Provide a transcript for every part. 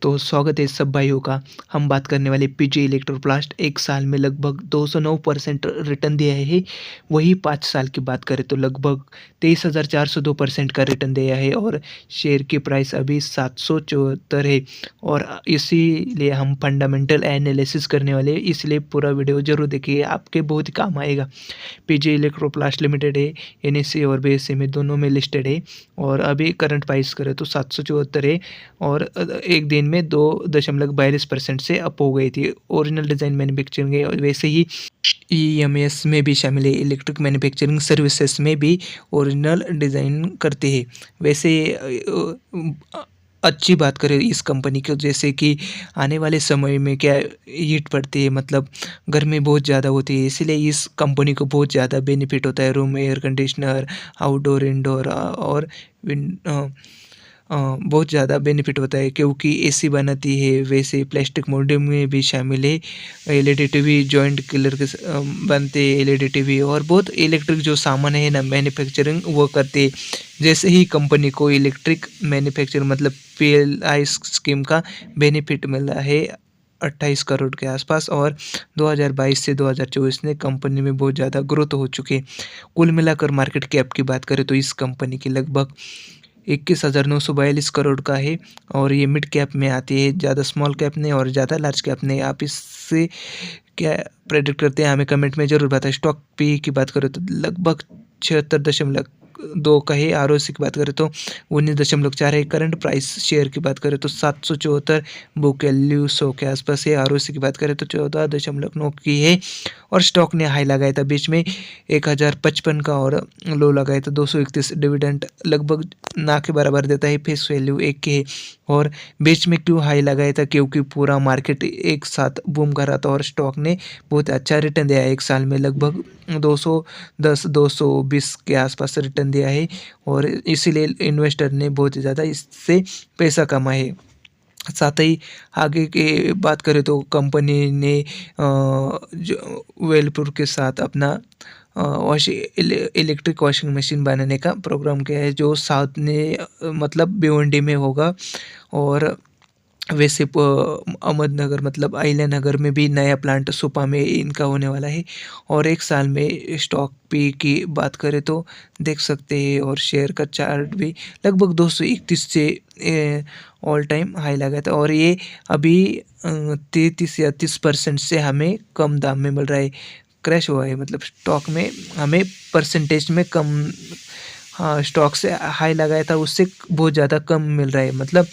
तो स्वागत है सब भाइयों का। हम बात करने वाले पीजी इलेक्ट्रोप्लास्ट एक साल में लगभग 209% रिटर्न दिया है। वही 5 साल की बात करें तो लगभग 23,402% का रिटर्न दिया है और शेयर की प्राइस अभी 774 है। और इसीलिए हम फंडामेंटल एनालिसिस करने वाले हैं, इसलिए पूरा वीडियो ज़रूर देखिए, आपके बहुत ही काम आएगा। पीजी इलेक्ट्रोप्लास्ट लिमिटेड है, एनएससी और बीएसई में दोनों में लिस्टेड है और अभी करंट प्राइस करें तो 774 है और एक दिन में 2.42% से अप हो गई थी। ओरिजिनल डिज़ाइन मैन्युफैक्चरिंग है और वैसे ही ईएमएस में भी शामिल है, इलेक्ट्रिक मैन्युफैक्चरिंग सर्विसेज में भी ओरिजिनल डिज़ाइन करते हैं। वैसे अच्छी बात करें इस कंपनी की, जैसे कि आने वाले समय में क्या हीट पड़ती है, मतलब गर्मी बहुत ज़्यादा होती है, इसीलिए इस कंपनी को बहुत ज़्यादा बेनिफिट होता है। Room air conditioner, outdoor indoor और बहुत ज़्यादा बेनिफिट होता है क्योंकि एसी बनाती है। वैसे प्लास्टिक मोल्डिंग में भी शामिल है, एलईडी टीवी जॉइंट किलर के बनते हैं एलईडी टीवी और बहुत इलेक्ट्रिक जो सामान है ना मैन्युफैक्चरिंग वो करते हैं। जैसे ही कंपनी को इलेक्ट्रिक मैन्युफैक्चरिंग मतलब पीएलआई स्कीम का बेनिफिट मिला है 28 करोड़ के आसपास और 2022 से 2024 में कंपनी में बहुत ज़्यादा ग्रोथ हो चुकी है। कुल मिलाकर मार्केट कैप की बात करें तो इस कंपनी की लगभग 21,942 करोड़ का है और ये मिड कैप में आती है, ज़्यादा स्मॉल कैप नहीं और ज़्यादा लार्ज कैप नहीं। आप इससे क्या प्रेडिक्ट करते हैं हमें कमेंट में ज़रूर बताएं। स्टॉक पी की बात करें तो लगभग 76.2 का है। आरओसी की बात करें तो 19.4 है। करंट प्राइस शेयर की बात करें तो 774, बुक वैल्यू 100 के आसपास है। आरओसी की बात करें तो 14.9 की है और स्टॉक ने हाई लगाया था बीच में 1055 का और लो लगाया था 231। डिविडेंड लगभग ना के बराबर देता है, फेस वैल्यू 1 के है। और बीच में क्यों हाई लगाया था, क्योंकि पूरा मार्केट एक साथ बूम कर रहा था और स्टॉक ने बहुत अच्छा रिटर्न दिया है। एक साल में लगभग 210-220 के आसपास रिटर्न दिया है और इसीलिए इन्वेस्टर ने बहुत ज़्यादा इससे पैसा कमाया है। साथ ही आगे की बात करें तो कंपनी ने जो वेलपुर के साथ अपना इलेक्ट्रिक वॉशिंग मशीन बनाने का प्रोग्राम किया है, जो साउथ ने मतलब भिवंडी में होगा। और वैसे अहमदनगर मतलब अहिल्या नगर में भी नया प्लांट सुपा में इनका होने वाला है और एक साल में स्टॉक पी की बात करें तो देख सकते हैं और शेयर का चार्ट भी लगभग 231 से ऑल टाइम हाई लगा था और ये अभी 33 या 30% से हमें कम दाम में मिल रहा है। क्रैश हुआ है मतलब स्टॉक में हमें परसेंटेज में कम, हाँ स्टॉक से हाई लगाया था उससे बहुत ज़्यादा कम मिल रहा है, मतलब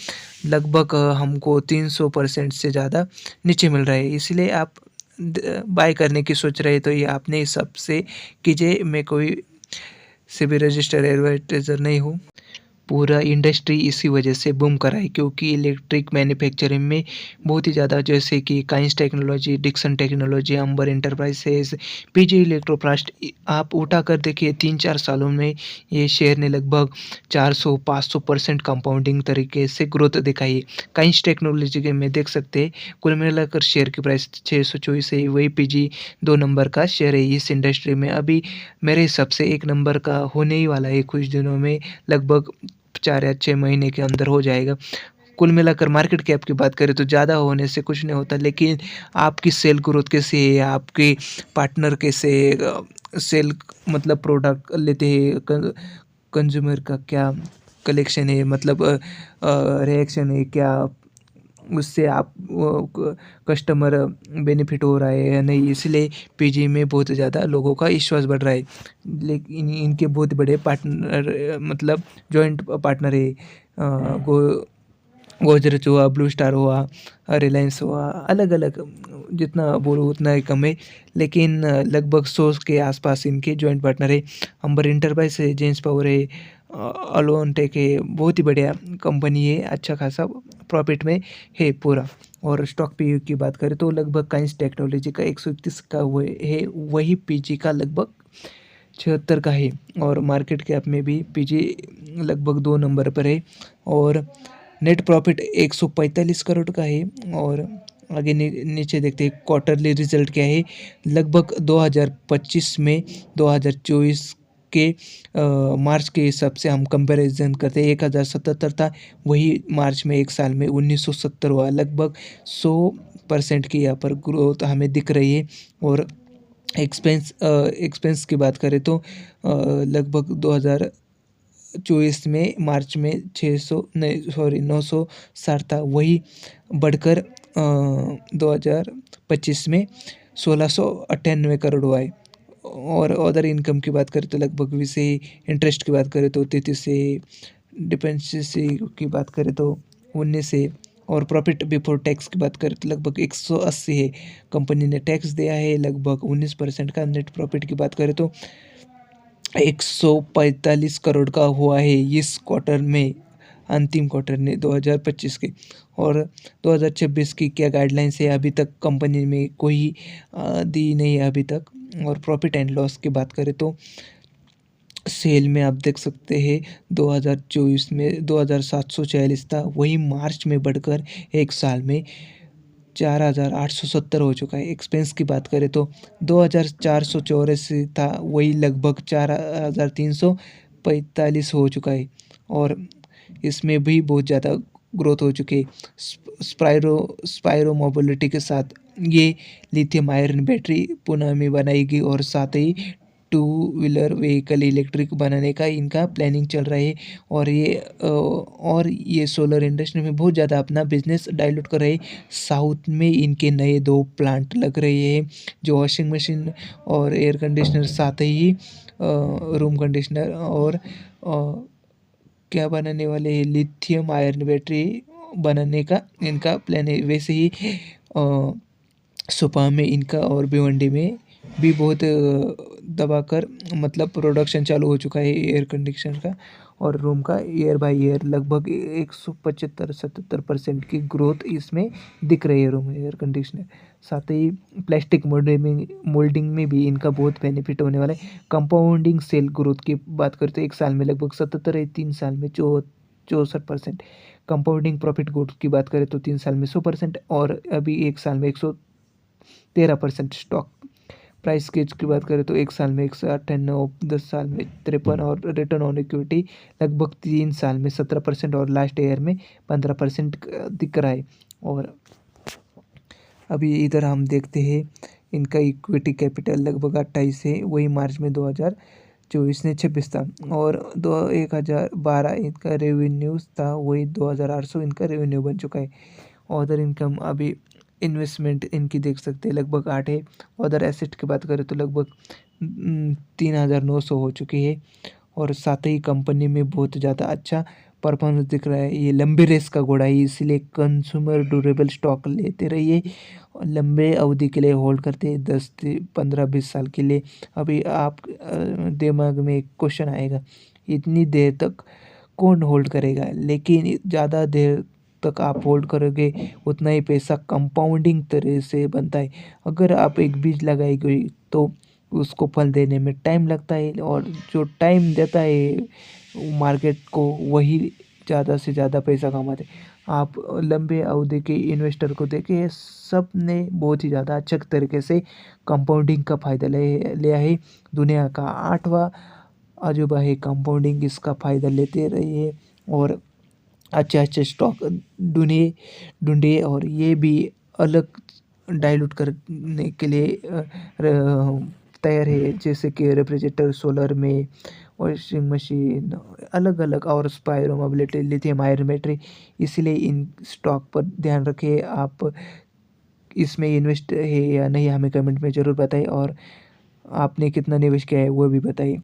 लगभग हमको 300% से ज़्यादा नीचे मिल रहा है। इसलिए आप बाय करने की सोच रहे तो ये आपने सबसे कीजिए। मैं कोई सेबी रजिस्टर एडवर्टाइज़र नहीं हूँ। पूरा इंडस्ट्री इसी वजह से बूम करा है क्योंकि इलेक्ट्रिक मैन्युफैक्चरिंग में बहुत ही ज़्यादा, जैसे कि काइंस टेक्नोलॉजी, डिक्सन टेक्नोलॉजी, अंबर एंटरप्राइजेस, पीजी इलेक्ट्रोप्लास्ट, आप उठा कर देखिए 3-4 सालों में ये शेयर ने लगभग 400-500% कंपाउंडिंग तरीके से ग्रोथ दिखाई है। काइंस टेक्नोलॉजी के में देख सकते हैं कुल मिलाकर शेयर की प्राइस 624 है। वही पीजी 2 नंबर का शेयर है इस इंडस्ट्री में, अभी मेरे हिसाब से 1 नंबर का होने ही वाला है कुछ दिनों में, लगभग 4 या 6 महीने के अंदर हो जाएगा। कुल मिलाकर मार्केट कैप की बात करें तो ज़्यादा होने से कुछ नहीं होता, लेकिन आपकी सेल ग्रोथ कैसे है, आपके पार्टनर कैसे सेल मतलब प्रोडक्ट लेते हैं, कंज्यूमर का क्या कलेक्शन है, मतलब रिएक्शन है क्या, उससे आप कस्टमर बेनिफिट हो रहा है या नहीं। इसलिए पीजी में बहुत ज़्यादा लोगों का विश्वास बढ़ रहा है। लेकिन इनके बहुत बड़े पार्टनर मतलब जॉइंट पार्टनर है, गो गोदरेज हुआ, ब्लू स्टार हुआ, रिलायंस हुआ, अलग अलग, जितना बोलो उतना ही कम है, लेकिन लगभग 100 के आसपास इनके जॉइंट पार्टनर है। अंबर इंटरप्राइज है, जेम्स पावर है, अलोनटेक है, बहुत ही बढ़िया कंपनी है, अच्छा खासा प्रॉफिट में है पूरा। और स्टॉक पी की बात करें तो लगभग काइंस टेक्नोलॉजी का 131 का है, वही पीजी का लगभग 76 का है और मार्केट कैप में भी पीजी लगभग 2 नंबर पर है और नेट प्रॉफिट 145 करोड़ का है। और आगे नीचे देखते हैं क्वार्टरली रिजल्ट क्या है। लगभग 2025 में 2024 के मार्च के हिसाब से हम कंपैरिजन करते हैं, 1077 था, वही मार्च में एक साल में 1970 हुआ। लगभग 100% की यहाँ पर ग्रोथ हमें दिख रही है। और एक्सपेंस की बात करें तो लगभग 2024 में मार्च में 960 था, वही बढ़कर 2025 में 1698 करोड़ हुआ है। और अदर इनकम की बात करें तो लगभग 20 से, इंटरेस्ट की बात करें तो 33 से, डिपेंडेंसी की बात करें तो 19 से, और प्रॉफिट बिफोर टैक्स की बात करें तो लगभग 180 है। कंपनी ने टैक्स दिया है लगभग 19% का। नेट प्रॉफिट की बात करें तो 145 करोड़ का हुआ है इस क्वार्टर में, अंतिम क्वार्टर ने 2025 के। और 2026 की क्या गाइडलाइंस है अभी तक कंपनी में कोई दी नहीं है अभी तक। और प्रॉफिट एंड लॉस की बात करें तो सेल में आप देख सकते हैं 2024 में 2746 था, वही मार्च में बढ़कर एक साल में 4870 हो चुका है। एक्सपेंस की बात करें तो 2484 था, वही लगभग 4345 हो चुका है। और इसमें भी बहुत ज़्यादा ग्रोथ हो चुकी है। स्पायरो मोबिलिटी के साथ ये लिथियम आयरन बैटरी पुणे में बनाएगी, और साथ ही टू व्हीलर व्हीकल इलेक्ट्रिक बनाने का इनका प्लानिंग चल रहा है। और ये सोलर इंडस्ट्री में बहुत ज़्यादा अपना बिजनेस डाइल्यूट कर रहे हैं। साउथ में इनके नए 2 प्लांट लग रहे हैं, जो वॉशिंग मशीन और एयर कंडीशनर, साथ ही रूम कंडीशनर और क्या बनाने वाले हैं, लिथियम आयरन बैटरी बनाने का इनका प्लान है। वैसे ही सुपा में इनका और भिवंडी में भी बहुत दबाकर मतलब प्रोडक्शन चालू हो चुका है एयर कंडीशनर का और रूम का। ईयर बाय ईयर लगभग 175-77% की ग्रोथ इसमें दिख रही है रूम एयर कंडीशनर। साथ ही प्लास्टिक मोल्डिंग में भी इनका बहुत बेनिफिट होने वाला है। कंपाउंडिंग सेल ग्रोथ की बात करते तो एक साल में लगभग 77 है, 3 साल में 64%। कंपाउंडिंग प्रॉफिट ग्रोथ की बात करें तो 3 साल में 100% और अभी एक साल में 113%। स्टॉक प्राइस केज की बात करें तो एक साल में 198, 10 साल में 53 और रिटर्न ऑन इक्विटी लगभग 3 साल में 17% और लास्ट ईयर में 15% दिख रहा है। और अभी इधर हम देखते हैं इनका इक्विटी कैपिटल लगभग 28 है, वही मार्च में 2024 ने 26 था। और 2012 इनका रेवेन्यूज था, वही 2800 इनका रेवेन्यू बन चुका है। अदर इनकम अभी इन्वेस्टमेंट इनकी देख सकते हैं लगभग 8 है। अदर एसेट की बात करें तो लगभग 3900 हो चुकी है। और साथ ही कंपनी में बहुत ज़्यादा अच्छा परफॉर्मेंस दिख रहा है। ये लंबे रेस का घोड़ा है, इसलिए कंज्यूमर ड्यूरेबल स्टॉक लेते रहिए, लंबे अवधि के लिए होल्ड करते हैं, 10 से 15-20 साल के लिए। अभी आप दिमाग में एक क्वेश्चन आएगा, इतनी देर तक कौन होल्ड करेगा? लेकिन ज़्यादा देर तक आप होल्ड करोगे उतना ही पैसा कंपाउंडिंग तरह से बनता है। अगर आप एक बीज लगाई गई तो उसको फल देने में टाइम लगता है, और जो टाइम देता है मार्केट को वही ज़्यादा से ज़्यादा पैसा कमाते। आप लंबे अवधि के इन्वेस्टर को देखिए, सब ने बहुत ही ज़्यादा अच्छे तरीके से कंपाउंडिंग का फ़ायदा लिया है। दुनिया का 8वां अजूबा है कंपाउंडिंग, इसका फ़ायदा लेते रहिए और अच्छे स्टॉक ढूंढिए और ये भी अलग डाइल्यूट करने के लिए तैयार है, जैसे कि रेफ्रिजरेटर, सोलर में वॉशिंग मशीन, अलग अलग, और स्पायरो मोबिलिटी, लिथियम आयरन बैटरी। इसलिए इन स्टॉक पर ध्यान रखिए। आप इसमें इन्वेस्ट है या नहीं हमें कमेंट में ज़रूर बताइए, और आपने कितना निवेश किया है वो भी बताइए।